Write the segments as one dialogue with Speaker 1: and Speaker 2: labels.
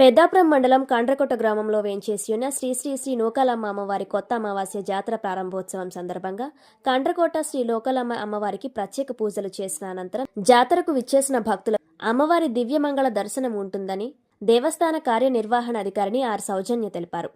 Speaker 1: పెద్దాపురం మండలం కండ్రకొట్ట గ్రామంలో వేంచేసి ఉన్న శ్రీ శ్రీ శ్రీ నూకాలమ్మ అమ్మవారి కొత్త అమావాస్య జాతర ప్రారంభోత్సవం సందర్భంగా కండ్రకోట శ్రీ నూకాలమ్మ అమ్మవారికి ప్రత్యేక పూజలు చేసిన అనంతరం జాతరకు విచ్చేసిన భక్తుల అమ్మవారి దివ్యమంగళ దర్శనం ఉంటుందని దేవస్థాన కార్యనిర్వహణ అధికారిని ఆర్ సౌజన్య తెలిపారు.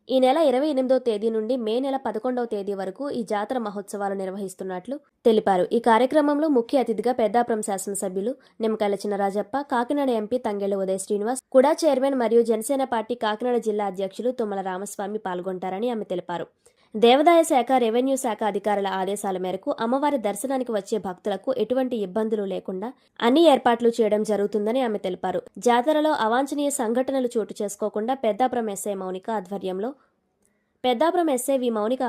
Speaker 1: ఈ నెల 28వ తేదీ నుండి మే నెల 11వ తేదీ వరకు ఈ జాతర మహోత్సవాలు నిర్వహిస్తున్నట్లు తెలిపారు. ఈ కార్యక్రమంలో ముఖ్య అతిథిగా పెద్దాపురం శాసనసభ్యులు నిమ్మకాయల చినరాజప్ప, కాకినాడ ఎంపీ తంగెళ్ల ఉదయ శ్రీనివాస్, కుడా చైర్మన్ మరియు జనసేన పార్టీ కాకినాడ జిల్లా అధ్యక్షులు తుమ్మల రామస్వామి పాల్గొంటారని ఆమె తెలిపారు. దేవాదాయ శాఖ, రెవెన్యూ శాఖ అధికారుల ఆదేశాల మేరకు అమ్మవారి దర్శనానికి వచ్చే భక్తులకు ఎటువంటి ఇబ్బందులు లేకుండా అన్ని ఏర్పాట్లు చేయడం జరుగుతుందని ఆమె తెలిపారు. జాతరలో అవాంఛనీయ సంఘటనలు చోటు చేసుకోకుండా పెద్దాపురం ఎస్ఐ మౌనిక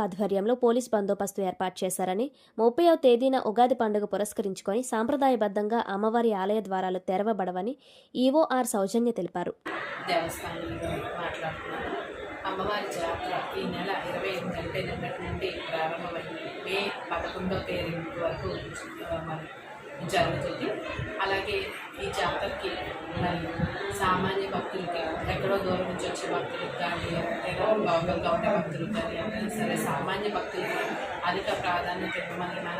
Speaker 1: ఆధ్వర్యంలో పోలీస్ బందోబస్తు ఏర్పాటు చేశారని, 30వ తేదీన ఉగాది పండుగ పురస్కరించుకొని సాంప్రదాయబద్ధంగా అమ్మవారి ఆలయ ద్వారాలు తెరవబడవని ఈవో ఆర్ సౌజన్య తెలిపారు.
Speaker 2: అమ్మవారి జాతర ఈ నెల 28 అంటే నిన్నటి నుండి ప్రారంభమైంది. మే 11వ తేదీ వరకు మరి జరుగుతుంది. అలాగే ఈ జాతరకి మరి సామాన్య భక్తులకి, ఎక్కడో దూరం నుంచి వచ్చే భక్తులకు కానీ, లేదా లోకల్గా ఉండే భక్తులకు కానీ, ఎవరైనా సరే సామాన్య భక్తులకి అధిక ప్రాధాన్యత ఇవ్వమని మన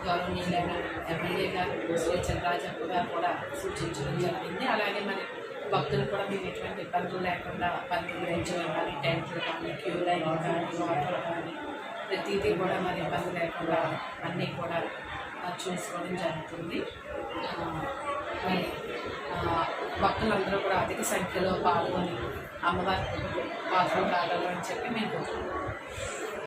Speaker 2: గౌరవనీయులైన ఎమ్మెల్యే గారు శ్రీ చంద్రాజప్ప గారు కూడా సూచించడం జరిగింది. అలాగే మరి భక్తులు కూడా మీకు ఎటువంటి ఇబ్బందులు లేకుండా పంతులు అరేంజ్మెంట్ కానీ, టెంట్లు కానీ, క్యూ లైన్ కానీ, వాటర్ కానీ ప్రతిదీ కూడా మరి ఇబ్బంది లేకుండా అన్నీ కూడా చూసుకోవడం జరుగుతుంది. మరి భక్తులందరూ కూడా అధిక సంఖ్యలో పాల్గొని అమ్మవారి పాత్రలు కాగలరు అని చెప్పి మేము కోరుకుంటున్నాం.